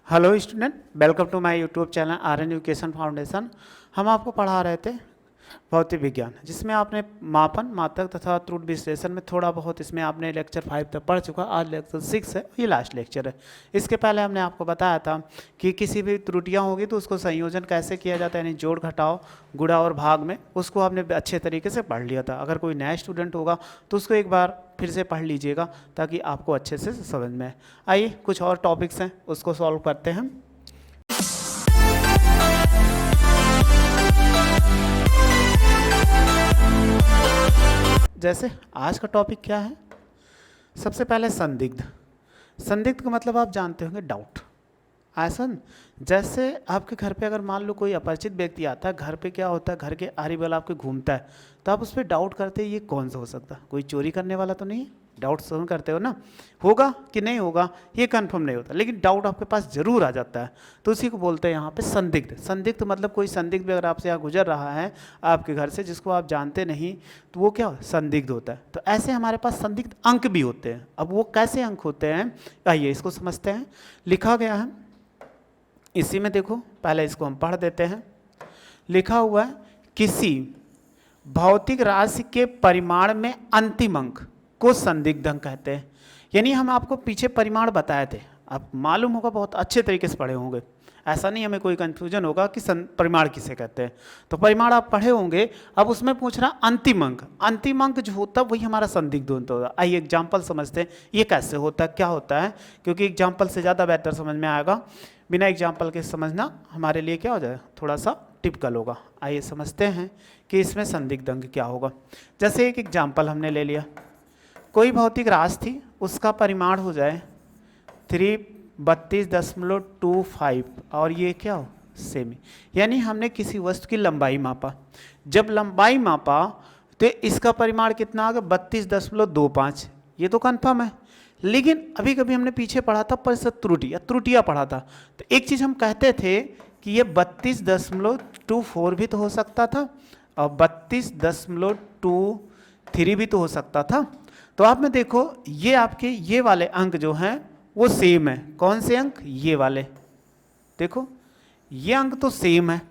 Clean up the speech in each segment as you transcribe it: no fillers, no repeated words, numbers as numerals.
Hello student, welcome to my YouTube channel Aryan education foundation. हम आपको पढ़ा रहे थे भौतिक विज्ञान, जिसमें आपने मापन, मात्रक तथा त्रुटि विश्लेषण में थोड़ा बहुत इसमें आपने लेक्चर 5 तक पढ़ चुका। आज लेक्चर 6 है, ये लास्ट लेक्चर है। इसके पहले हमने आपको बताया था कि किसी भी त्रुटियां होगी तो उसको संयोजन कैसे किया जाता है, यानी जोड़ घटाव, गुणा और भाग में, उसको आपने अच्छे तरीके से पढ़ लिया था। अगर कोई नया स्टूडेंट होगा तो उसको एक बार फिर से पढ़ लीजिएगा ताकि आपको अच्छे से समझ में आए। आइए कुछ और टॉपिक्स हैं उसको सॉल्व करते हैं। जैसे आज का टॉपिक क्या है, सबसे पहले संदिग्ध। संदिग्ध का मतलब आप जानते होंगे डाउट। ऐसा जैसे आपके घर पे अगर मान लो कोई अपरिचित व्यक्ति आता है, घर पे क्या होता है, घर के आरी बगल आपके घूमता है, तो आप उस पर डाउट करते हैं ये कौन सा हो सकता है, कोई चोरी करने वाला तो नहीं है। डाउट जरूर करते हो ना, होगा कि नहीं होगा ये कंफर्म नहीं होता, लेकिन डाउट आपके पास जरूर आ जाता है, तो उसी को बोलते हैं यहाँ पे संदिग्ध। संदिग्ध मतलब कोई संदिग्ध भी अगर आपसे यहाँ गुजर रहा है आपके घर से, जिसको आप जानते नहीं, तो वो क्या संदिग्ध होता है। तो ऐसे हमारे पास संदिग्ध अंक भी होते हैं। अब वो कैसे अंक होते हैं, आइए इसको समझते हैं। लिखा गया है इसी में, देखो पहले इसको हम पढ़ देते हैं। लिखा हुआ है किसी भौतिक राशि के परिमाण में अंतिम अंक को संदिग्ध अंक कहते हैं। यानी हम आपको पीछे परिमाण बताए थे, आप मालूम होगा, बहुत अच्छे तरीके से पढ़े होंगे, ऐसा नहीं हमें कोई कंफ्यूजन होगा कि परिमाण किसे कहते हैं। तो परिमाण आप पढ़े होंगे। अब उसमें पूछ रहा अंतिम अंक, अंतिम अंक जो होता है वही हमारा संदिग्ध होता है। आइए एग्जाम्पल समझते हैं ये कैसे होता है, क्या होता है, क्योंकि एग्जाम्पल से ज़्यादा बेहतर समझ में आएगा। बिना एग्जाम्पल के समझना हमारे लिए क्या हो जाए, थोड़ा सा टिपिकल होगा। आइए समझते हैं कि इसमें संदिग्ध अंक क्या होगा। जैसे एक एग्जाम्पल हमने ले लिया, कोई भौतिक राशि थी, उसका परिमाण हो जाए 332.25 और ये क्या हो सेमी, यानी हमने किसी वस्तु की लंबाई मापा। जब लंबाई मापा तो इसका परिमाण कितना आ गया 32.25, ये तो कन्फर्म है। लेकिन अभी कभी हमने पीछे पढ़ा था प्रतिशत त्रुटि या त्रुटियाँ पढ़ा था, तो एक चीज़ हम कहते थे कि ये 32.24 भी तो हो सकता था और 32.23 भी तो हो सकता था। तो आप में देखो ये आपके ये वाले अंक जो हैं वो सेम है। कौन से अंक, ये वाले, देखो ये अंक तो सेम है,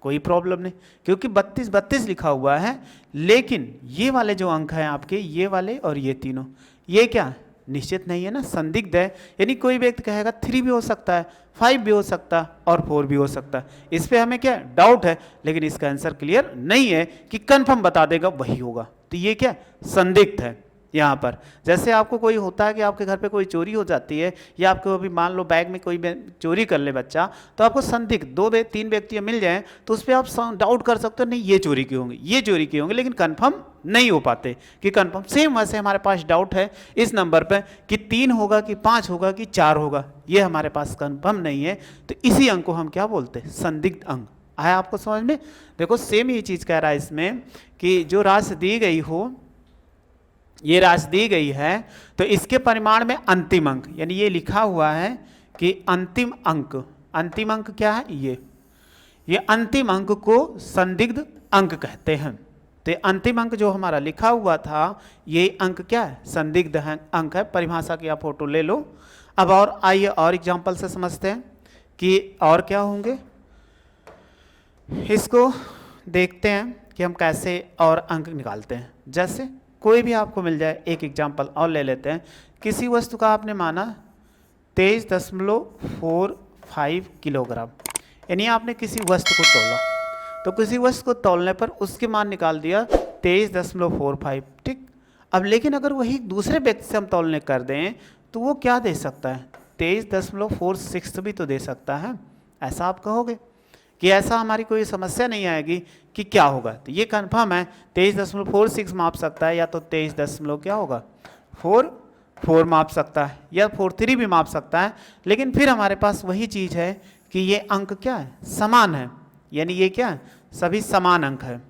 कोई प्रॉब्लम नहीं, क्योंकि 32 लिखा हुआ है। लेकिन ये वाले जो अंक हैं आपके, ये वाले और ये तीनों, ये क्या निश्चित नहीं है ना, संदिग्ध है। यानी कोई व्यक्ति कहेगा 3 भी हो सकता है, 5 भी हो सकता है और 4 भी हो सकता है। इस पे हमें क्या डाउट है, लेकिन इसका आंसर क्लियर नहीं है कि कंफर्म बता देगा वही होगा। तो ये क्या संदिग्ध है। यहाँ पर जैसे आपको कोई होता है कि आपके घर पे कोई चोरी हो जाती है, या आपको अभी मान लो बैग में कोई चोरी कर ले बच्चा, तो आपको संदिग्ध 2-3 व्यक्ति मिल जाएं तो उस पर आप डाउट कर सकते हो, नहीं ये चोरी किए होंगे, ये चोरी किए होंगे, लेकिन कंफर्म नहीं हो पाते कि कंफर्म। सेम वैसे हमारे पास डाउट है इस नंबर पर कि 3 होगा कि 5 होगा कि 4 होगा, ये हमारे पास कंफर्म नहीं है। तो इसी अंक को हम क्या बोलते हैं, संदिग्ध अंक। आया आपको समझ में। देखो सेम ये चीज़ कह रहा है इसमें कि जो राशि दी गई हो, ये राशि दी गई है, तो इसके परिमाण में अंतिम अंक, यानी ये लिखा हुआ है कि अंतिम अंक, अंतिम अंक क्या है, ये अंतिम अंक को संदिग्ध अंक कहते हैं। तो अंतिम अंक जो हमारा लिखा हुआ था, ये अंक क्या है, संदिग्ध अंक है। परिभाषा की आप फोटो ले लो। अब और आइए और एग्जाम्पल से समझते हैं कि और क्या होंगे, इसको देखते हैं कि हम कैसे और अंक निकालते हैं। जैसे कोई भी आपको मिल जाए, एक एग्जाम्पल और ले लेते हैं। किसी वस्तु का आपने माना 23.45 किलोग्राम, यानी आपने किसी वस्तु को तोला, तो किसी वस्तु को तोलने पर उसके मान निकाल दिया 23.45, ठीक। अब लेकिन अगर वही दूसरे व्यक्ति से हम तोलने कर दें तो वो क्या दे सकता है, 23.46 भी तो दे सकता है। ऐसा आप कहोगे कि ऐसा हमारी कोई समस्या नहीं आएगी कि क्या होगा, तो ये कंफर्म है 23.46 माप सकता है, या तो 23 क्या होगा 4 माप सकता है, या 43 भी माप सकता है। लेकिन फिर हमारे पास वही चीज़ है कि ये अंक क्या है, समान है, यानी ये क्या है, सभी समान अंक है,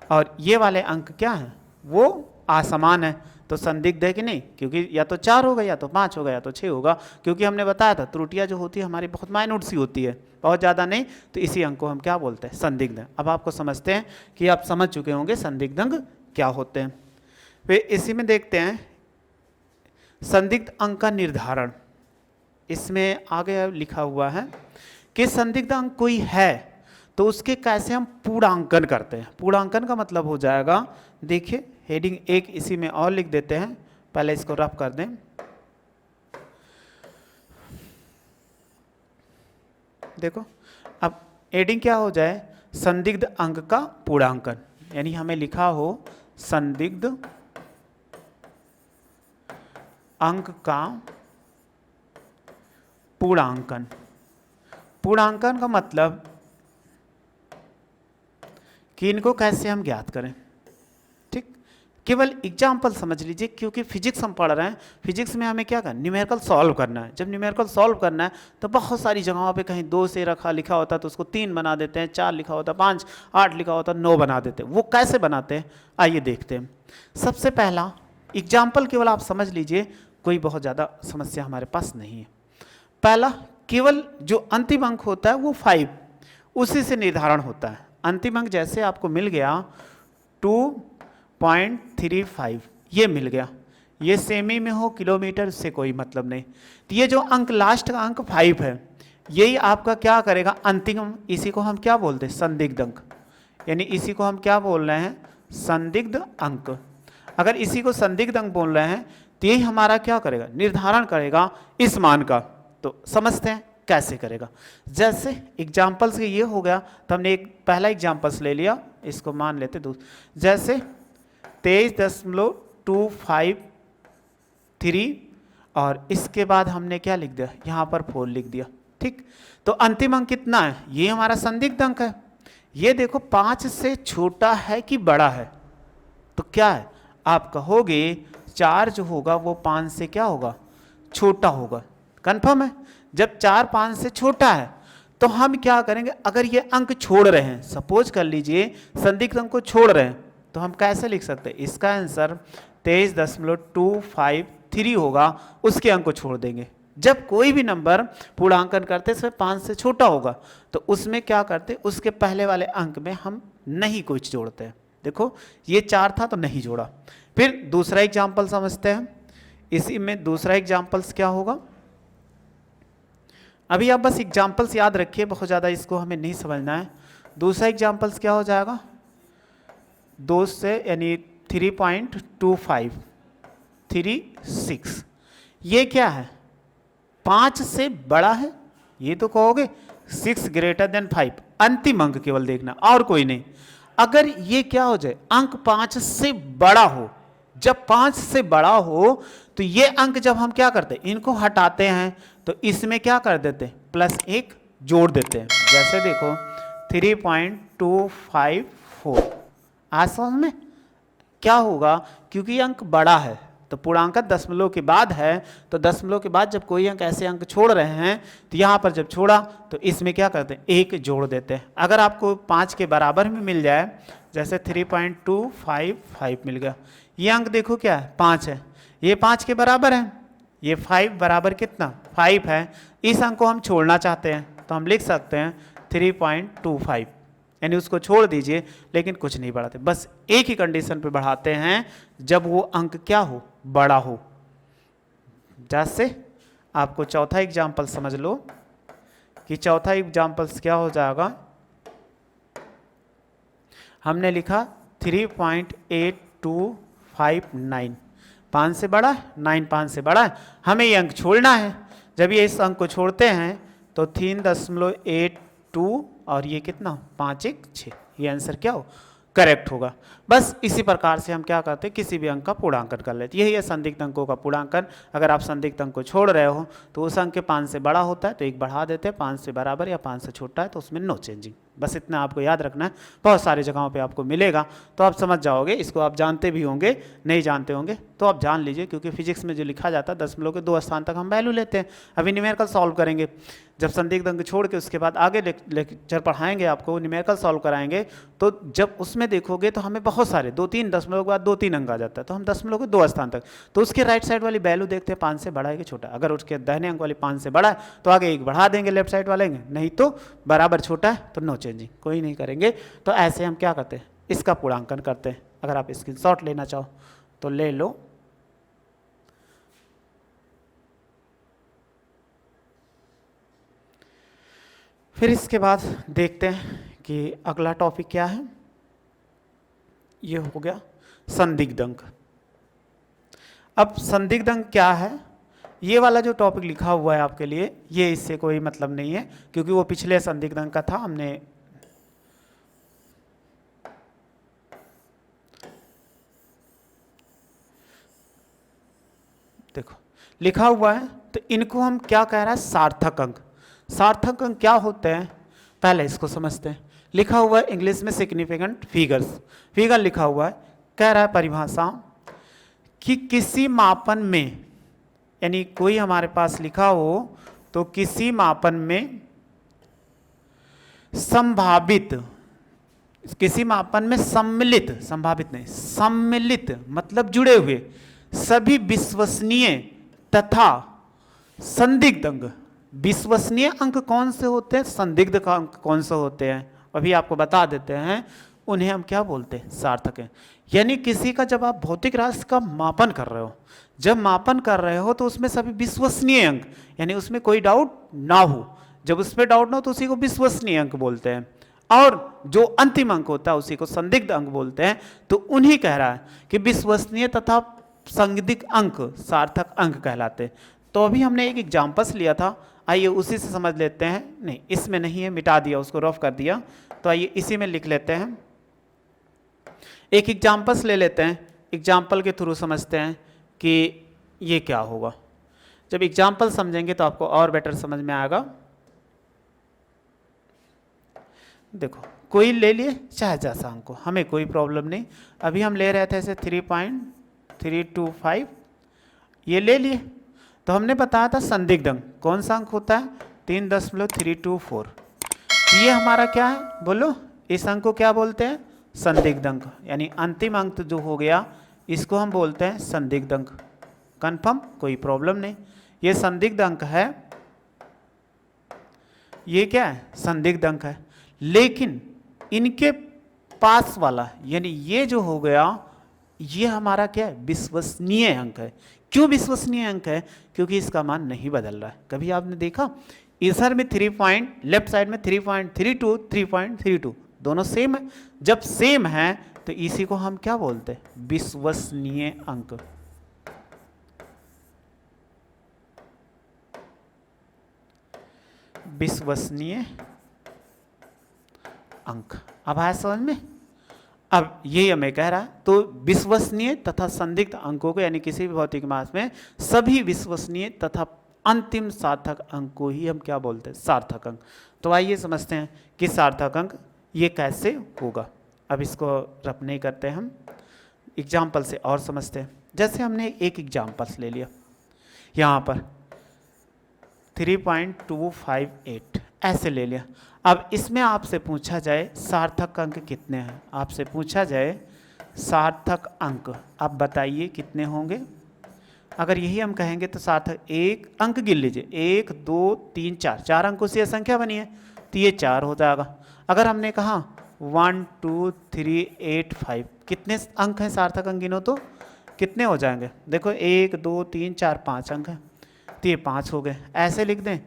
और ये वाले अंक क्या है, वो असमान है। तो संदिग्ध है कि नहीं, क्योंकि या तो 4 होगा, या तो 5 होगा, या तो 6 होगा, क्योंकि हमने बताया था त्रुटियां जो होती है हमारी बहुत माइन्यूट सी होती है, बहुत ज़्यादा नहीं। तो इसी अंक को हम क्या बोलते हैं, संदिग्ध। अब आपको समझते हैं कि आप समझ चुके होंगे संदिग्ध अंक क्या होते हैं। फिर इसी में देखते हैं संदिग्ध अंक का निर्धारण। इसमें आगे लिखा हुआ है कि संदिग्ध अंक कोई है तो उसके कैसे हम पूर्णांकन करते हैं। पूर्णांकन का मतलब हो जाएगा, देखिए हेडिंग एक इसी में और लिख देते हैं, पहले इसको रफ कर दें। देखो अब हेडिंग क्या हो जाए, संदिग्ध अंक का पूर्णांकन, यानी हमें लिखा हो संदिग्ध अंक का पूर्णांकन। पूर्णांकन का मतलब कि इनको कैसे हम ज्ञात करें। ठीक, केवल एग्जाम्पल समझ लीजिए, क्योंकि फिजिक्स हम पढ़ रहे हैं, फिजिक्स में हमें क्या करना है, न्यूमेरिकल सॉल्व करना है। जब न्यूमेरिकल सॉल्व करना है तो बहुत सारी जगहों पे कहीं 2 से लिखा होता है तो उसको 3 बना देते हैं, 4 लिखा होता है 5, 8 लिखा होता है 9 बना देते हैं। वो कैसे बनाते हैं आइए देखते हैं। सबसे पहला एग्जाम्पल केवल आप समझ लीजिए, कोई बहुत ज़्यादा समस्या हमारे पास नहीं है। पहला, केवल जो अंतिम अंक होता है वो 5, उसी से निर्धारण होता है। अंतिम अंक जैसे आपको मिल गया 2.35, ये मिल गया, ये सेमी में हो किलोमीटर से कोई मतलब नहीं। तो ये जो अंक लास्ट का अंक 5 है, यही आपका क्या करेगा अंतिम, इसी को हम क्या बोलते हैं संदिग्ध अंक, यानी इसी को हम क्या बोल रहे हैं संदिग्ध अंक। अगर इसी को संदिग्ध अंक बोल रहे हैं तो यही हमारा क्या करेगा निर्धारण करेगा इस मान का। तो समझते हैं कैसे करेगा। जैसे एग्जाम्पल्स ये हो गया, तो हमने एक पहला एग्जाम्पल्स ले लिया, इसको मान लेते जैसे 23.253 और इसके बाद हमने क्या लिख दिया यहाँ पर 4 लिख दिया। ठीक, तो अंतिम अंक कितना है, ये हमारा संदिग्ध अंक है। ये देखो 5 से छोटा है कि बड़ा है, तो क्या है आप कहोगे 4 जो होगा वो 5 से क्या होगा छोटा होगा। कंफर्म है, जब 4 5 से छोटा है तो हम क्या करेंगे, अगर ये अंक छोड़ रहे हैं, सपोज कर लीजिए संदिग्ध अंक को छोड़ रहे हैं, तो हम कैसे लिख सकते हैं, इसका आंसर 23.253 होगा, उसके अंक को छोड़ देंगे। जब कोई भी नंबर पूर्णांकन करते समय 5 से छोटा होगा तो उसमें क्या करते, उसके पहले वाले अंक में हम नहीं कुछ जोड़ते हैं। देखो ये 4 था तो नहीं जोड़ा। फिर दूसरा एग्जाम्पल समझते हैं, इसी में दूसरा एग्जाम्पल्स क्या होगा। अभी आप बस एग्जाम्पल्स याद रखिए, बहुत ज़्यादा इसको हमें नहीं समझना है। दूसरा एग्जाम्पल्स क्या हो जाएगा 2 से यानी 3.2536, ये क्या है 5 से बड़ा है, ये तो कहोगे 6 ग्रेटर देन 5, अंतिम अंक केवल देखना और कोई नहीं। अगर ये क्या हो जाए अंक 5 से बड़ा हो, जब 5 से बड़ा हो तो ये अंक जब हम क्या करते हैं इनको हटाते हैं तो इसमें क्या कर देते हैं +1 जोड़ देते हैं। जैसे देखो 3.254, आज समझ में क्या होगा, क्योंकि अंक बड़ा है तो पूर्णांकन दशमलव के बाद है, तो दशमलव के बाद जब कोई अंक ऐसे अंक छोड़ रहे हैं तो यहाँ पर जब छोड़ा तो इसमें क्या करते हैं 1 जोड़ देते हैं। अगर आपको 5 के बराबर में मिल जाए, जैसे 3.255 मिल गया, ये अंक देखो क्या है 5 है, ये 5 के बराबर है, ये 5 बराबर कितना 5 है, इस अंक को हम छोड़ना चाहते हैं तो हम लिख सकते हैं 3.25, यानी उसको छोड़ दीजिए लेकिन कुछ नहीं बढ़ाते, बस एक ही कंडीशन पे बढ़ाते हैं जब वो अंक क्या हो बड़ा हो। जैसे आपको चौथा एग्जाम्पल समझ लो कि चौथा एग्जाम्पल्स क्या हो जाएगा, हमने लिखा 3.8259, 5 से बड़ा है, 9 5 से बड़ा है, हमें ये अंक छोड़ना है। जब ये इस अंक को छोड़ते हैं तो 3.82 और ये कितना 5 1 6, ये आंसर क्या हो करेक्ट होगा। बस इसी प्रकार से हम क्या करते हैं किसी भी अंक का पूर्णांकन कर लेते हैं। यही है संदिग्ध अंकों का पूर्णांकन। अगर आप संदिग्ध अंक को छोड़ रहे हो तो उस अंक के 5 से बड़ा होता है तो 1 बढ़ा देते हैं, 5 से बराबर या 5 से छोटा है तो उसमें नो चेंजिंग। बस इतना आपको याद रखना है, बहुत सारी जगहों पे आपको मिलेगा तो आप समझ जाओगे। इसको आप जानते भी होंगे, नहीं जानते होंगे तो आप जान लीजिए, क्योंकि फिजिक्स में जो लिखा जाता है दशमलव के 2 स्थान तक हम वैल्यू लेते हैं। अभी न्यूमेरिकल सॉल्व करेंगे, जब संदिग्ध अंक छोड़ के उसके बाद आगे लेक्चर पढ़ाएंगे आपको, न्यूमेरिकल सॉल्व कराएंगे, तो जब उसमें देखोगे तो हमें बहुत सारे 2-3 दशमलव के बाद 2-3 अंक आ जाता है, तो हम दशमलव के 2 स्थान तक, तो उसके राइट साइड वाली वैल्यू देखते हैं 5 से बड़ा है कि छोटा। अगर उसके दाहिने अंक वाली 5 से बड़ा है तो आगे 1 बढ़ा देंगे लेफ्ट साइड वाले, नहीं तो बराबर छोटा है तो नो चेंजिंग, कोई नहीं करेंगे। तो ऐसे हम क्या करते हैं इसका पूर्णांकन करते हैं। अगर आप स्क्रीनशॉट लेना चाहो तो ले लो। फिर इसके बाद देखते हैं कि अगला टॉपिक क्या है। ये हो गया संदिग्ध अंक। अब संदिग्ध अंक क्या है, ये वाला जो टॉपिक लिखा हुआ है आपके लिए, ये इससे कोई मतलब नहीं है, क्योंकि वो पिछले संदिग्ध अंक का था। हमने देखो लिखा हुआ है, तो इनको हम क्या कह रहा है, सार्थक अंक। सार्थक अंक क्या होते हैं, पहले इसको समझते हैं। लिखा हुआ है इंग्लिश में सिग्निफिकेंट फिगर्स, फिगर लिखा हुआ है, कह रहा है परिभाषा कि किसी मापन में, यानी कोई हमारे पास लिखा हो तो किसी मापन में संभावित, किसी मापन में सम्मिलित, संभावित नहीं, सम्मिलित मतलब जुड़े हुए सभी विश्वसनीय तथा संदिग्ध अंक। विश्वसनीय अंक कौन से होते हैं, संदिग्ध का अंक कौन से होते हैं, अभी आपको बता देते हैं। उन्हें हम क्या बोलते हैं, सार्थक हैं। यानी किसी का जब आप भौतिक राशि का मापन कर रहे हो, जब मापन कर रहे हो तो उसमें सभी विश्वसनीय अंक, यानी उसमें कोई डाउट ना हो, जब उस पर डाउट ना हो तो उसी को विश्वसनीय अंक बोलते हैं। और जो अंतिम अंक होता है उसी को संदिग्ध अंक बोलते हैं। तो उन्हीं कह रहा है कि विश्वसनीय तथा संदिग्ध अंक सार्थक अंक कहलाते हैं। तो अभी हमने एक एग्जाम्पल्स लिया था, आइए उसी से समझ लेते हैं। नहीं, इसमें नहीं है, मिटा दिया, उसको रफ कर दिया। तो आइए इसी में लिख लेते हैं। एक एग्जाम्पल्स ले लेते हैं, एग्जाम्पल के थ्रू समझते हैं कि ये क्या होगा। जब एग्जाम्पल समझेंगे तो आपको और बेटर समझ में आएगा। देखो कोई ले लिए चाहे जैसा अंक हो, हमें कोई प्रॉब्लम नहीं। अभी हम ले रहे थे ऐसे 3.325, ये ले लिए। तो हमने बताया था संदिग्ध अंक कौन सा अंक होता है, 3.324। ये हमारा क्या है, बोलो, इस अंक को क्या बोलते हैं, संदिग्ध अंक। यानी अंतिम अंक जो हो गया इसको हम बोलते हैं संदिग्ध अंक। कंफर्म, कोई प्रॉब्लम नहीं। ये संदिग्ध अंक है, ये क्या है, संदिग्ध अंक है। लेकिन इनके पास वाला, यानी ये जो हो गया, ये हमारा क्या है, विश्वसनीय अंक है। क्यों विश्वसनीय अंक है, क्योंकि इसका मान नहीं बदल रहा है। कभी आपने देखा इधर में 3 पॉइंट, लेफ्ट साइड में 3.32, 3.32 दोनों सेम है। जब सेम है तो इसी को हम क्या बोलते हैं, विश्वसनीय अंक। विश्वसनीय अंक। अब आया समझ में। अब ये हमें कह रहा है, तो विश्वसनीय तथा संदिग्ध अंकों को, यानी किसी भी भौतिक मास में सभी विश्वसनीय तथा अंतिम सार्थक अंक को ही हम क्या बोलते हैं, सार्थक अंक। तो आइए समझते हैं कि सार्थक अंक ये कैसे होगा। अब इसको रफ नहीं करते, हम एग्जाम्पल से और समझते हैं। जैसे हमने एक एग्जाम्पल्स ले लिया, यहाँ पर 3.258 ऐसे ले लिया। अब इसमें आपसे पूछा जाए सार्थक अंक कितने हैं, आपसे पूछा जाए सार्थक अंक, आप बताइए कितने होंगे। अगर यही हम कहेंगे तो सार्थक, एक अंक गिन लीजिए, 1 2 3 4, 4 अंकों से यह संख्या बनी है तो ये 4 हो जाएगा। अगर हमने कहा 1 2 3 8 5, कितने अंक हैं सार्थक अंक, गिनो तो कितने हो जाएंगे। देखो 1 2 3 4 5 अंक हैं, तो ये 5 हो गए। ऐसे लिख दें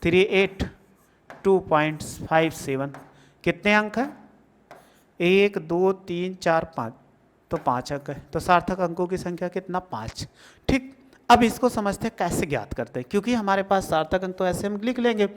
382.57, कितने अंक हैं, 1 2 3 4 5, तो 5 अंक है। तो सार्थक अंकों की संख्या कितना, 5। ठीक, अब इसको समझते हैं कैसे ज्ञात करते हैं, क्योंकि हमारे पास सार्थक अंक तो ऐसे हम लिख लेंगे,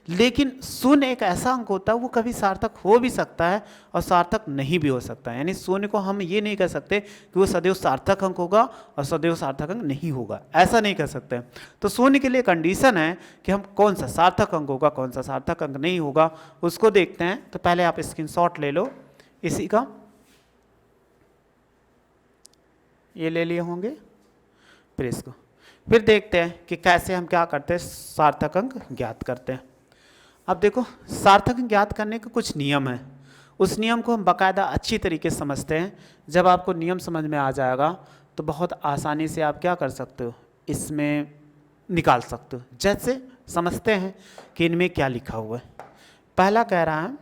लेकिन शून्य एक ऐसा अंक होता है वो कभी सार्थक हो भी सकता है और सार्थक नहीं भी हो सकता है। यानी शून्य को हम ये नहीं कह सकते कि वो सदैव सार्थक अंक होगा और सदैव सार्थक अंक नहीं होगा, ऐसा नहीं कह सकते। तो शून्य के लिए कंडीशन है कि हम कौन सा सार्थक अंक होगा, कौन सा सार्थक अंक नहीं होगा, उसको देखते हैं। तो पहले आप स्क्रीनशॉट ले लो इसी का, ये ले लिए होंगे, फिर इसको, फिर देखते हैं कि कैसे हम क्या करते हैं, सार्थक अंक ज्ञात करते हैं। अब देखो सार्थक अंक ज्ञात करने के कुछ नियम हैं, उस नियम को हम बाकायदा अच्छी तरीके से समझते हैं। जब आपको नियम समझ में आ जाएगा तो बहुत आसानी से आप क्या कर सकते हो, इसमें निकाल सकते हो। जैसे समझते हैं कि इनमें क्या लिखा हुआ है। पहला कह रहा है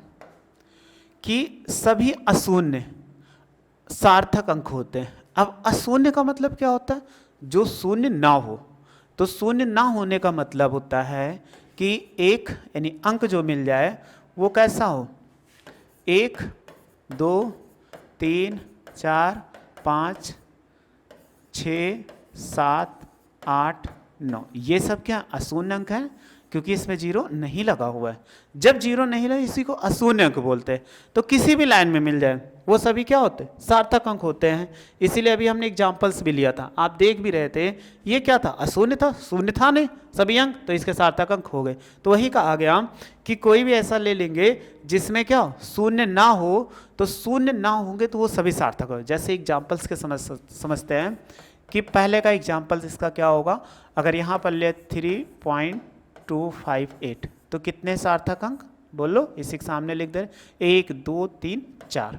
कि सभी अशून्य सार्थक अंक होते हैं। अब अशून्य का मतलब क्या होता है, जो शून्य ना हो। तो शून्य ना होने का मतलब होता है कि एक यानी अंक जो मिल जाए वो कैसा हो, 1 2 3 4 5 6 7 8 9, ये सब क्या अशून्य अंक है, क्योंकि इसमें जीरो नहीं लगा हुआ है। जब जीरो नहीं लगा इसी को अशून्य अंक बोलते हैं। तो किसी भी लाइन में मिल जाए वो सभी क्या होते हैं, सार्थक अंक होते हैं। इसीलिए अभी हमने एग्जाम्पल्स भी लिया था, आप देख भी रहे थे, ये क्या था, अशून्य था, शून्य था नहीं सभी अंक, तो इसके सार्थक अंक हो गए। तो वही कहा गया कि कोई भी ऐसा ले लेंगे जिसमें क्या शून्य ना हो, तो शून्य ना होंगे तो वो सभी सार्थक हो। जैसे एग्जाम्पल्स के समझते हैं कि पहले का एग्जाम्पल्स इसका क्या होगा, अगर यहाँ पर ले 3.258 तो कितने सार्थक अंक बोलो, इसी के सामने लिख दे 1 2 3 4,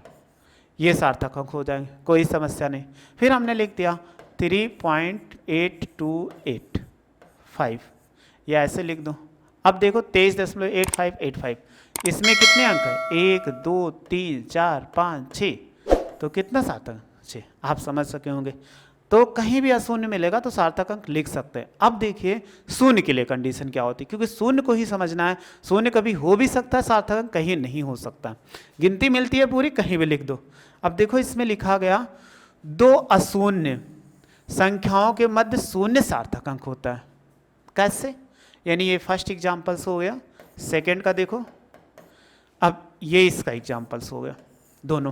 ये सार्थक अंक हो जाएंगे, कोई समस्या नहीं। फिर हमने लिख दिया 3.8285, या ऐसे लिख दो। अब देखो 23.8585, इसमें कितने अंक है, 1 2 3 4 5 6, तो कितना सार्थक 6, आप समझ सके होंगे। तो कहीं भी अशून्य मिलेगा तो सार्थक अंक लिख सकते हैं। अब देखिए शून्य के लिए कंडीशन क्या होती है, क्योंकि शून्य को ही समझना है। शून्य कभी हो भी सकता है, सार्थक अंक कहीं नहीं हो सकता। गिनती मिलती है पूरी, कहीं भी लिख दो। अब देखो इसमें लिखा गया दो अशून्य संख्याओं के मध्य शून्य सार्थक अंक होता है। कैसे, यानी ये फर्स्ट एग्जाम्पल्स हो गया, सेकेंड का देखो, अब ये इसका एग्जाम्पल्स हो गया दोनों।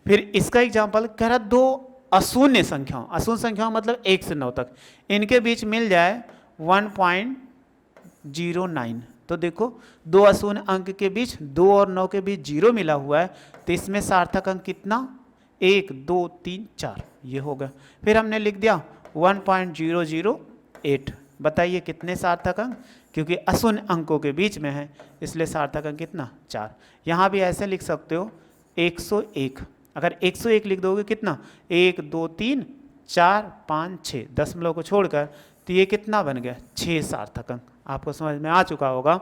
फिर इसका एग्जाम्पल कह रहा दो अशून्य संख्याओं, अशून्य संख्याओं मतलब 1 से 9 तक, इनके बीच मिल जाए 1.09। तो देखो दो अशून्य अंक के बीच 2 और 9 के बीच 0 मिला हुआ है, तो इसमें सार्थक अंक कितना, 1 2 3 4, ये होगा। फिर हमने लिख दिया 1.008, बताइए कितने सार्थक अंक, क्योंकि अशून्य अंकों के बीच में है इसलिए सार्थक अंक कितना, 4। यहाँ भी ऐसे लिख सकते हो 101, अगर 101 लिख दोगे कितना, 1 2 3 4 5 6, दशमलव को छोड़कर, तो ये कितना बन गया, 6 सार्थक अंक। आपको समझ में आ चुका होगा।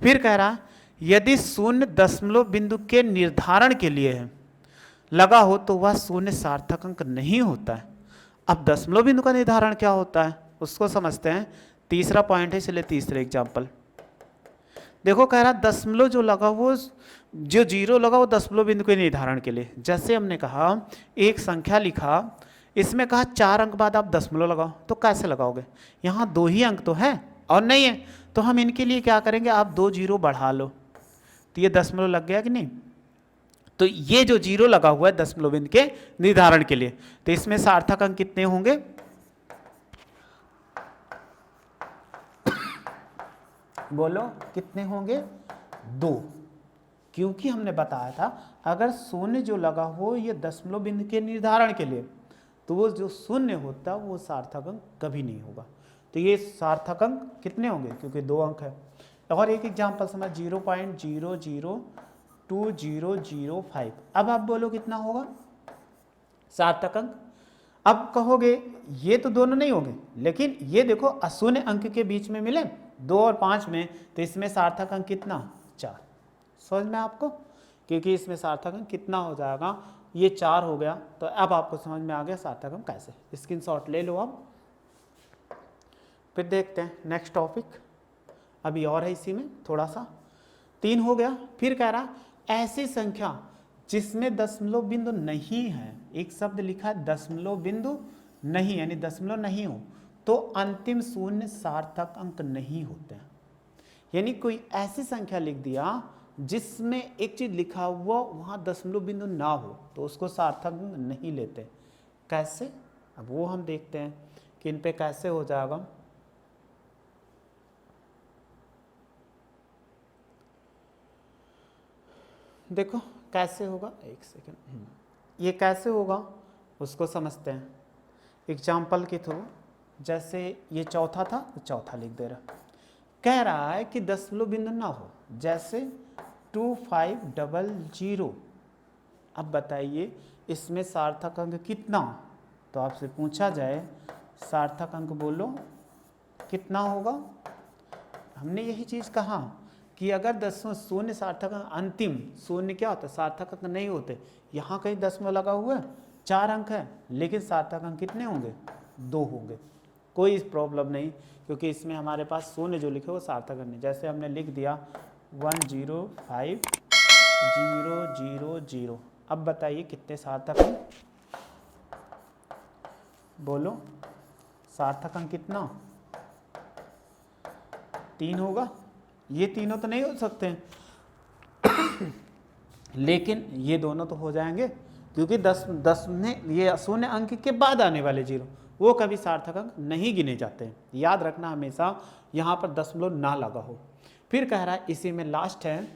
फिर कह रहा यदि शून्य दशमलव बिंदु के निर्धारण के लिए है लगा हो तो वह शून्य सार्थक अंक नहीं होता है। अब दशमलव बिंदु का निर्धारण क्या होता है उसको समझते हैं, तीसरा पॉइंट है, इसलिए तीसरा एग्जाम्पल देखो। कह रहा दशमलव जो लगा वो, जो 0 लगा वो दशमलव बिंदु के निर्धारण के लिए। जैसे हमने कहा एक संख्या लिखा, इसमें कहा 4 अंक बाद आप दशमलव लगाओ, तो कैसे लगाओगे, यहाँ 2 ही अंक तो है और नहीं है, तो हम इनके लिए क्या करेंगे, आप 2 0 बढ़ा लो, तो ये दशमलव लग गया कि नहीं। तो ये जो 0 लगा हुआ है दशमलव बिंदु के निर्धारण के लिए, तो इसमें सार्थक अंक कितने होंगे, बोलो कितने होंगे, 2, क्योंकि हमने बताया था अगर शून्य जो लगा हो ये दशमलव बिंदु के निर्धारण के लिए, तो वो जो शून्य होता है वो सार्थक अंक कभी नहीं होगा। तो ये सार्थक अंक कितने होंगे, क्योंकि 2 अंक है। और एक एग्जांपल समझ, 0.002005, अब आप बोलो कितना होगा सार्थक अंक। अब कहोगे ये तो दोनों नहीं होंगे, लेकिन ये देखो अशून्य अंक के बीच में मिले 2 और 5 में, तो इसमें सार्थक अंक कितना, 4। समझ में आपको, क्योंकि इसमें सार्थक अंक कितना हो जाएगा, ये 4 हो गया। तो अब आपको समझ में आ गया सार्थक अंक कैसे, स्क्रीनशॉट ले लो। अब फिर देखते हैं नेक्स्ट टॉपिक, अभी और है इसी में थोड़ा सा, 3 हो गया। फिर कह रहा ऐसी संख्या जिसमें दशमलव बिंदु नहीं है, एक शब्द लिखा है दशमलव बिंदु नहीं, यानी दशमलव नहीं हो तो अंतिम शून्य सार्थक अंक नहीं होते हैं। यानी कोई ऐसी संख्या लिख दिया जिसमें एक चीज लिखा हुआ वहां दशमलव बिंदु ना हो तो उसको सार्थक अंक नहीं लेते। कैसे, अब वो हम देखते हैं कि इन पे कैसे हो जाएगा। देखो कैसे होगा, एक सेकेंड, ये कैसे होगा उसको समझते हैं एग्जाम्पल के थ्रू। जैसे ये चौथा था तो चौथा लिख दे रहा, कह रहा है कि दशमलव बिंदु ना हो, जैसे 2500। अब बताइए इसमें सार्थक अंक कितना, तो आपसे पूछा जाए सार्थक अंक बोलो कितना होगा। हमने यही चीज़ कहा कि अगर दशमलव शून्य सार्थक अंक, अंतिम शून्य क्या होता है, सार्थक अंक नहीं होते। यहाँ कहीं दशमलव लगा हुआ है, 4 अंक है, लेकिन सार्थक अंक कितने होंगे, 2 होंगे। कोई प्रॉब्लम नहीं, क्योंकि इसमें हमारे पास शून्य जो लिखे वो सार्थक अंक नहीं। जैसे हमने लिख दिया 105,000। अब बताइए कितने सार्थक अंक, बोलो सार्थक अंक कितना, 3 होगा। ये तीनों तो नहीं हो सकते हैं लेकिन ये दोनों तो हो जाएंगे, क्योंकि 10 में ये शून्य अंक के बाद आने वाले जीरो वो कभी सार्थक अंक नहीं गिने जाते हैं। याद रखना हमेशा यहाँ पर दशमलव ना लगा हो। फिर कह रहा है इसी में लास्ट है,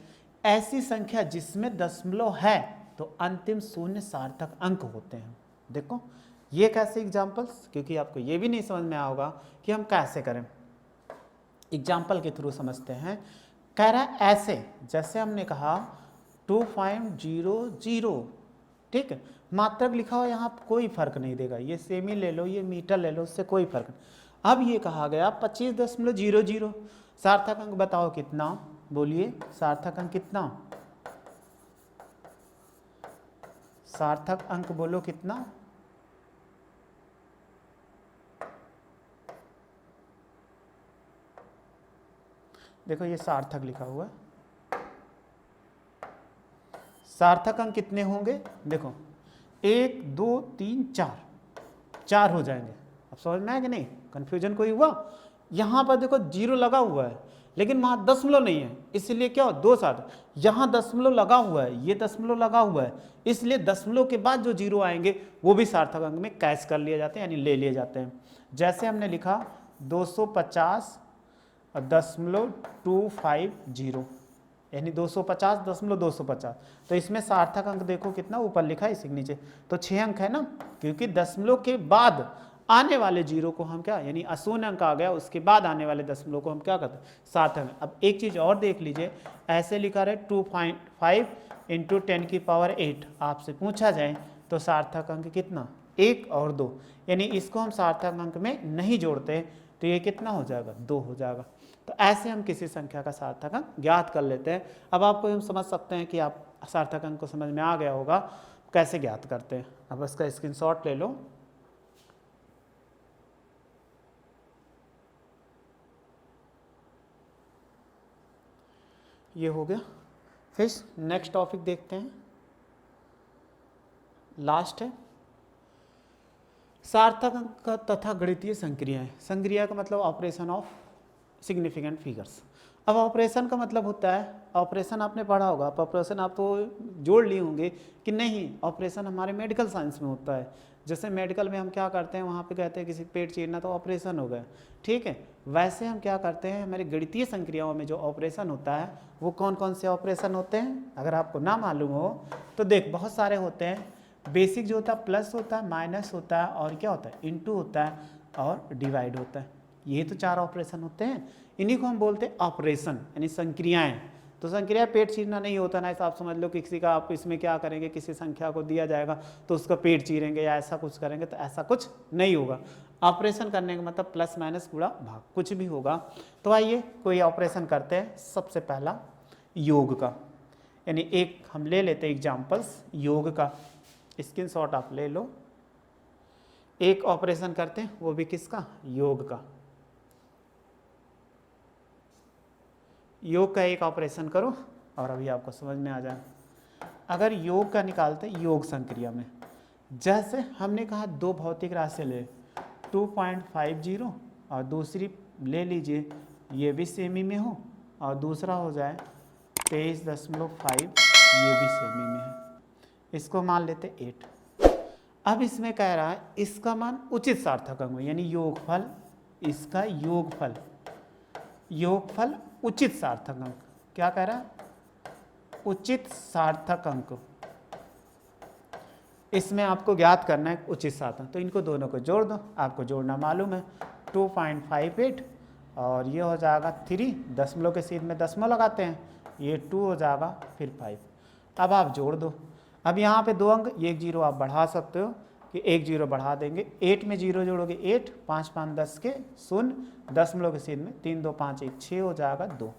ऐसी संख्या जिसमें दशमलव है तो अंतिम शून्य सार्थक अंक होते हैं। देखो ये कैसे एग्जाम्पल्स, क्योंकि आपको ये भी नहीं समझ में आया होगा कि हम कैसे करें, एग्जाम्पल के थ्रू समझते हैं। कह रहा है ऐसे, जैसे हमने कहा 2.00, ठीक है, मात्रक लिखा हो यहाँ कोई फर्क नहीं देगा, ये सेमी ले लो ये मीटर ले लो, उससे कोई फर्क नहीं। अब ये कहा गया 25.00, सार्थक अंक बताओ कितना, बोलिए सार्थक अंक कितना, सार्थक अंक बोलो कितना, देखो ये सार्थक लिखा हुआ है, सार्थक अंक कितने होंगे, देखो 1 2 3 4 हो जाएंगे। अब समझ में आया कि नहीं, कंफ्यूजन कोई हुआ, यहाँ पर देखो जीरो लगा हुआ है लेकिन वहाँ दशमलव नहीं है, इसलिए क्या हो 2 सार्थक, यहाँ दशमलव लगा हुआ है, ये दशमलव लगा हुआ है, इसलिए दशमलव के बाद जो जीरो आएंगे वो भी सार्थक अंक में कैच कर लिए जाते हैं, यानी ले लिए जाते हैं। जैसे हमने लिखा 250.250, यानी 250.250, तो इसमें सार्थक अंक देखो कितना ऊपर लिखा है इसी के नीचे, तो 6 अंक है ना, क्योंकि दशमलव के बाद आने वाले जीरो को हम क्या, यानी अशून्य अंक आ गया उसके बाद आने वाले दशमलव को हम क्या करते हैं, सार्थक अंक। अब एक चीज़ और देख लीजिए, ऐसे लिखा रहे 2.5 × 10⁸, आपसे पूछा जाए तो सार्थक अंक कितना, 1 और 2, यानी इसको हम सार्थक अंक में नहीं जोड़ते तो ये कितना हो जाएगा, 2 हो जाएगा। तो ऐसे हम किसी संख्या का सार्थक अंक ज्ञात कर लेते हैं। अब आपको हम समझ सकते हैं कि आप सार्थक अंक को समझ में आ गया होगा कैसे ज्ञात करते हैं। अब इसका स्क्रीनशॉट ले लो। ये हो गया। फिर नेक्स्ट टॉपिक देखते हैं, लास्ट है सार्थक अंक तथा गणितीय संक्रियाएं। संक्रिया का मतलब ऑपरेशन ऑफ सिग्निफिकेंट फिगर्स। अब ऑपरेशन का मतलब होता है, ऑपरेशन आपने पढ़ा होगा, आप ऑपरेशन आप तो जोड़ लिए होंगे कि नहीं, ऑपरेशन हमारे मेडिकल साइंस में होता है। जैसे मेडिकल में हम क्या करते हैं, वहाँ पे कहते हैं किसी पेट चीरना तो ऑपरेशन हो गया, ठीक है, वैसे हम क्या करते हैं, हमारे गणितीय संक्रियाओं में जो ऑपरेशन होता है वो कौन कौन से ऑपरेशन होते हैं, अगर आपको ना मालूम हो तो देख बहुत सारे होते हैं। बेसिक जो होता है प्लस होता है, माइनस होता है, और क्या होता है इनटू होता है, और डिवाइड होता है। ये तो 4 ऑपरेशन होते हैं, इन्हीं को हम बोलते हैं ऑपरेशन, यानी संक्रियाएं। तो संक्रिया पेट चीरना नहीं होता ना, ऐसा आप समझ लो कि किसी का आप इसमें क्या करेंगे, किसी संख्या को दिया जाएगा तो उसका पेट चीरेंगे या ऐसा कुछ करेंगे, तो ऐसा कुछ नहीं होगा। ऑपरेशन करने का मतलब प्लस माइनस गुणा भाग कुछ भी होगा। तो आइए कोई ऑपरेशन करते हैं। सबसे पहला योग का, यानी एक हम ले लेते हैं एग्जाम्पल्स योग का, स्क्रीनशॉट आप ले लो। एक ऑपरेशन करते हैं वो भी किसका, योग का। योग का एक ऑपरेशन करो और अभी आपको समझ में आ जाए। अगर योग का निकालते हैं योग संक्रिया में, जैसे हमने कहा 2 भौतिक राशि ले 2.50 और दूसरी ले लीजिए ये भी सेमी में हो और दूसरा हो जाए 23.5, ये भी सेमी में है, इसको मान लेते 8। अब इसमें कह रहा है इसका मान उचित सार्थक अंक, यानी योगफल, इसका योगफल, योगफल उचित सार्थक अंक। क्या कह रहा है, उचित सार्थक अंक, इसमें आपको ज्ञात करना है उचित सार्थक। तो इनको दोनों को जोड़ दो, आपको जोड़ना मालूम है, 2.58 और ये हो जाएगा 3, दशमलव के सीध में दशमलव लगाते हैं, ये 2 हो जाएगा फिर 5। अब आप जोड़ दो। अब यहाँ पे 2 अंक, एक जीरो आप बढ़ा सकते हो कि एक जीरो बढ़ा देंगे, 8 में जीरो जोड़ोगे 8, 5 5 10 के 0, दशमलव के सीध में 3 2 5 1 6 हो जाएगा 2,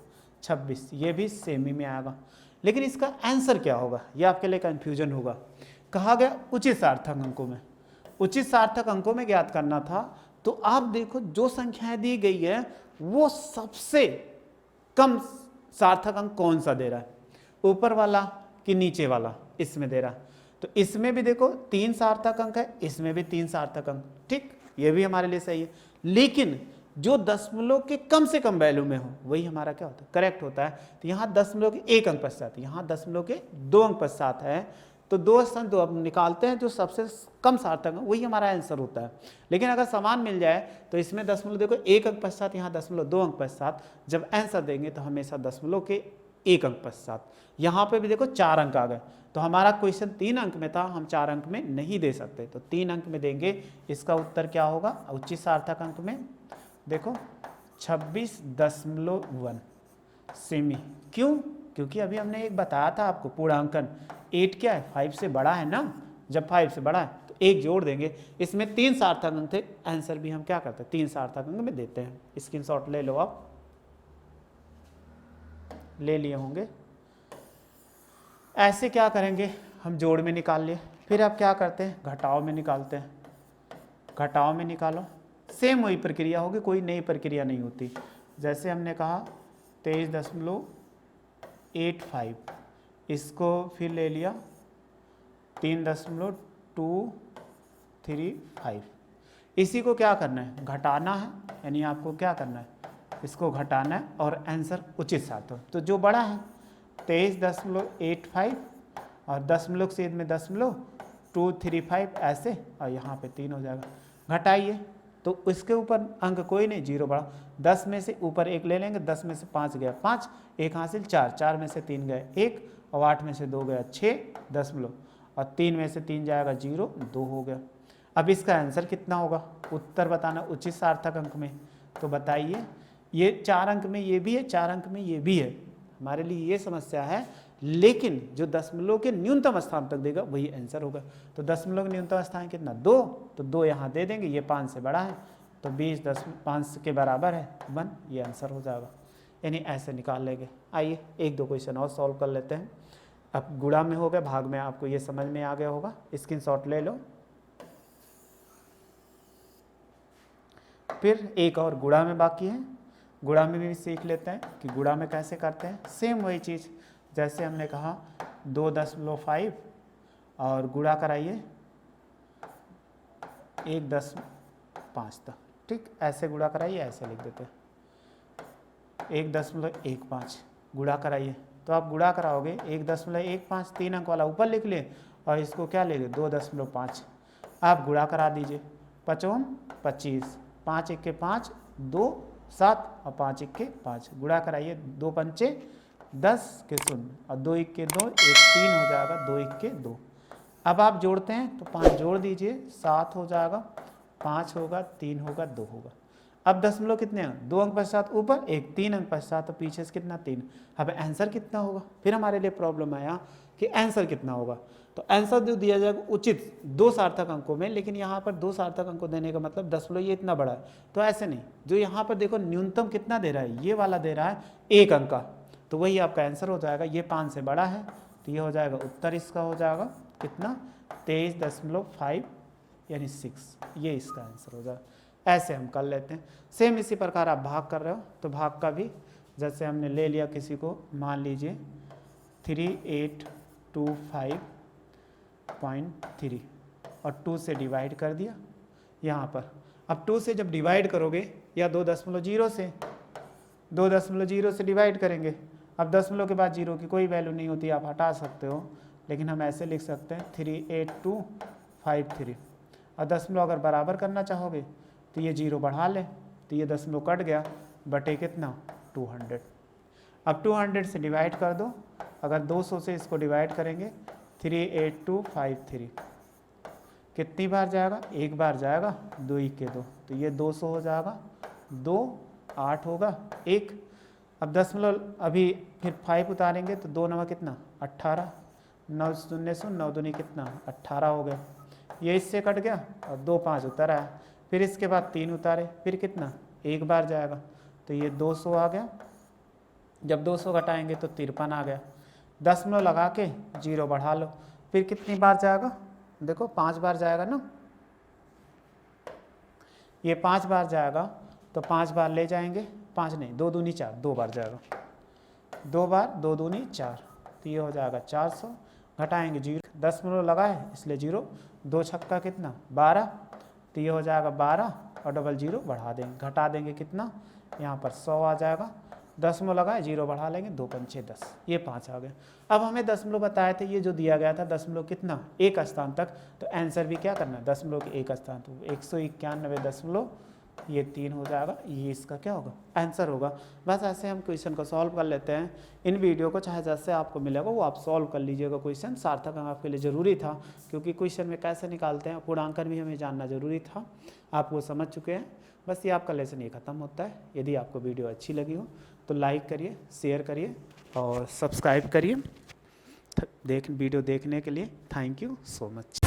26, ये भी सेमी में आएगा। लेकिन इसका आंसर क्या होगा, ये आपके लिए कन्फ्यूजन होगा। कहा गया उचित सार्थक अंकों में, उचित सार्थक अंकों में ज्ञात करना था तो आप देखो जो संख्याएं दी गई है वो सबसे कम सार्थक अंक कौन सा दे रहा है, ऊपर वाला कि नीचे वाला, इसमें दे रहा है। तो इसमें भी देखो 3 सार्थक अंक है, इसमें भी 3 सार्थक अंक, ठीक, ये भी हमारे लिए सही है। लेकिन जो दशमलव के कम से कम वैल्यू में हो वही हमारा क्या होता है, करेक्ट होता है। तो यहाँ दशमलव के 1 अंक पश्चात, यहाँ दशमलव के 2 अंक पश्चात है, तो 2 स्थान तो अब निकालते हैं जो सबसे कम सार्थक अंक, वही हमारा आंसर होता है। लेकिन अगर समान मिल जाए तो इसमें दशमलव देखो 1 अंक पश्चात, यहाँ दशमलव 2 अंक पश्चात, जब आंसर देंगे तो हमेशा दशमलव के 1 अंक पश्चात। यहाँ पे भी देखो 4 अंक आ गए, तो हमारा क्वेश्चन 3 अंक में था, हम 4 अंक में नहीं दे सकते, तो 3 अंक में देंगे। इसका उत्तर क्या होगा उचित सार्थक अंक में, देखो 26.1 सेमी। क्यों? क्योंकि अभी हमने एक बताया था आपको पूर्णांकन 8 क्या है, 5 से बड़ा है ना, जब 5 से बड़ा है तो 1 जोड़ देंगे। इसमें 3 सार्थक अंक थे, आंसर भी हम क्या करते हैं 3 सार्थक अंक में देते हैं। स्क्रीनशॉट ले लो, आप ले लिए होंगे। ऐसे क्या करेंगे, हम जोड़ में निकाल लिए, फिर आप क्या करते हैं घटाव में निकालते हैं, घटाव में निकालो, सेम वही प्रक्रिया होगी, कोई नई प्रक्रिया नहीं होती। जैसे हमने कहा 23.85, इसको फिर ले लिया 3.235, इसी को क्या करना है घटाना है, यानी आपको क्या करना है इसको घटाना है और आंसर उचित सार्थक। तो जो बड़ा है 23.85 और दशमलव छेद में 0.235 ऐसे, और यहाँ पे 3 हो जाएगा। घटाइए तो इसके ऊपर अंक कोई नहीं, 0 बड़ा, 10 में से ऊपर 1 ले लेंगे, 10 में से 5 गया 5, 1 हासिल 4, 4 में से 3 गए 1, और 8 में से 2 गया 6 दशमलव, और 3 में से 3 जाएगा 0, 2 हो गया। अब इसका आंसर कितना होगा, उत्तर बताना उचित सार्थक अंक में। तो बताइए, ये 4 अंक में ये भी है, 4 अंक में ये भी है, हमारे लिए ये समस्या है। लेकिन जो दशमलव के न्यूनतम स्थान तक देगा वही आंसर होगा। तो दशमलव के न्यूनतम स्थान कितना 2, तो 2 यहाँ दे देंगे, ये 5 से बड़ा है तो 20.5 के बराबर है 1, ये आंसर हो जाएगा। यानी ऐसे निकाल लेंगे। आइए 1-2 क्वेश्चन और सॉल्व कर लेते हैं। अब गुणा में हो गया, भाग में आपको ये समझ में आ गया होगा, स्क्रीनशॉट ले लो। फिर एक और गुणा में बाकी है, गुणा में भी सीख लेते हैं कि गुणा में कैसे करते हैं। सेम वही चीज़, जैसे हमने कहा 2.5 और गुणा कराइए 1.5 तक, ठीक, ऐसे गुणा कराइए, ऐसे लिख देते हैं 1.15 गुणा कराइए। तो आप गुणा कराओगे 1.15, 3 अंक वाला ऊपर लिख लिए और इसको क्या ले 2.5, आप गुणा करा दीजिए, 5 25, 5 1 के 5, 2 7 और 5 1 के 5, गुणा कराइए 2 पंचे 10 के 0 और 2 1 के 2, 1 3 हो जाएगा, 2 1 के 2। अब आप जोड़ते हैं तो 5 जोड़ दीजिए, 7 हो जाएगा, 5 होगा, 3 होगा, 2 होगा। अब दशमलव कितने हैं 2 अंक पश्चात ऊपर 1, 3 अंक पश्चात, तो पीछे से कितना 3। अब आंसर कितना होगा, फिर हमारे लिए प्रॉब्लम आया कि आंसर कितना होगा। तो आंसर जो दिया जाएगा उचित 2 सार्थक अंकों में, लेकिन यहाँ पर 2 सार्थक अंकों देने का मतलब दशमलव ये इतना बड़ा है, तो ऐसे नहीं। जो यहाँ पर देखो न्यूनतम कितना दे रहा है, ये वाला दे रहा है 1 अंक का, तो वही आपका आंसर हो जाएगा। ये 5 से बड़ा है तो ये हो जाएगा उत्तर, इसका हो जाएगा कितना 23.5 यानी 6, ये इसका आंसर हो जाएगा। ऐसे हम कर लेते हैं। सेम इसी प्रकार आप भाग कर रहे हो तो भाग का भी जैसे हमने ले लिया, किसी को मान लीजिए 3825.3 और 2 से डिवाइड कर दिया यहाँ पर। अब 2 से जब डिवाइड करोगे या 2.0 से 2.0 से डिवाइड करेंगे, अब दशमलव के बाद 0 की कोई वैल्यू नहीं होती, आप हटा सकते हो, लेकिन हम ऐसे लिख सकते हैं 38253। और दशमलव अगर बराबर करना चाहोगे तो ये 0 बढ़ा ले, तो ये दशमलव कट गया, बटे कितना 200। अब 200 से डिवाइड कर दो, अगर 200 से इसको डिवाइड करेंगे 38253 कितनी बार जाएगा, एक बार जाएगा, 2 1 के 2, तो ये 200 हो जाएगा, 2 8 होगा 1। अब दशमलव अभी फिर 5 उतारेंगे तो 2 9 कितना 18, 9 0 0 9 दूनी कितना 18 हो गया, ये इससे कट गया और 2 5 उतर आया। फिर इसके बाद 3 उतारे, फिर कितना एक बार जाएगा, तो ये 200 आ गया। जब 200 घटाएंगे तो 53 आ गया। दशमलव लगा के 0 बढ़ा लो, फिर कितनी बार जाएगा, देखो 5 बार जाएगा ना, ये 5 बार जाएगा तो 5 बार ले जाएंगे, 5 नहीं 2 दूनी 4, 2 बार जाएगा, 2 बार 2 दूनी 4, तो ये हो जाएगा 400, घटाएंगे 0, 10 लगा है इसलिए 0, 2 छक्का कितना 12, तो ये हो जाएगा 12 और डबल 0 बढ़ा देंगे, घटा देंगे कितना, यहाँ पर 100 आ जाएगा, 10 लगा है 0 बढ़ा लेंगे, 2 पंचे 10, ये 5 आ गए। अब हमें दशमलव बताए थे, ये जो दिया गया था दशमलव कितना एक स्थान तक, तो आंसर भी क्या करना है दशमलव के एक स्थान, तो 191 ये 3 हो जाएगा, ये इसका क्या होगा आंसर होगा। बस ऐसे हम क्वेश्चन को सॉल्व कर लेते हैं। इन वीडियो को चाहे जैसे आपको मिलेगा वो आप सॉल्व कर लीजिएगा। क्वेश्चन सार्थक हम आपके लिए ज़रूरी था, क्योंकि क्वेश्चन में कैसे निकालते हैं पूर्णांकन भी हमें जानना ज़रूरी था, आप वो समझ चुके हैं। बस ये आपका लेसन ये ख़त्म होता है। यदि आपको वीडियो अच्छी लगी हो तो लाइक करिए, शेयर करिए और सब्सक्राइब करिए। वीडियो देखने के लिए थैंक यू सो मच।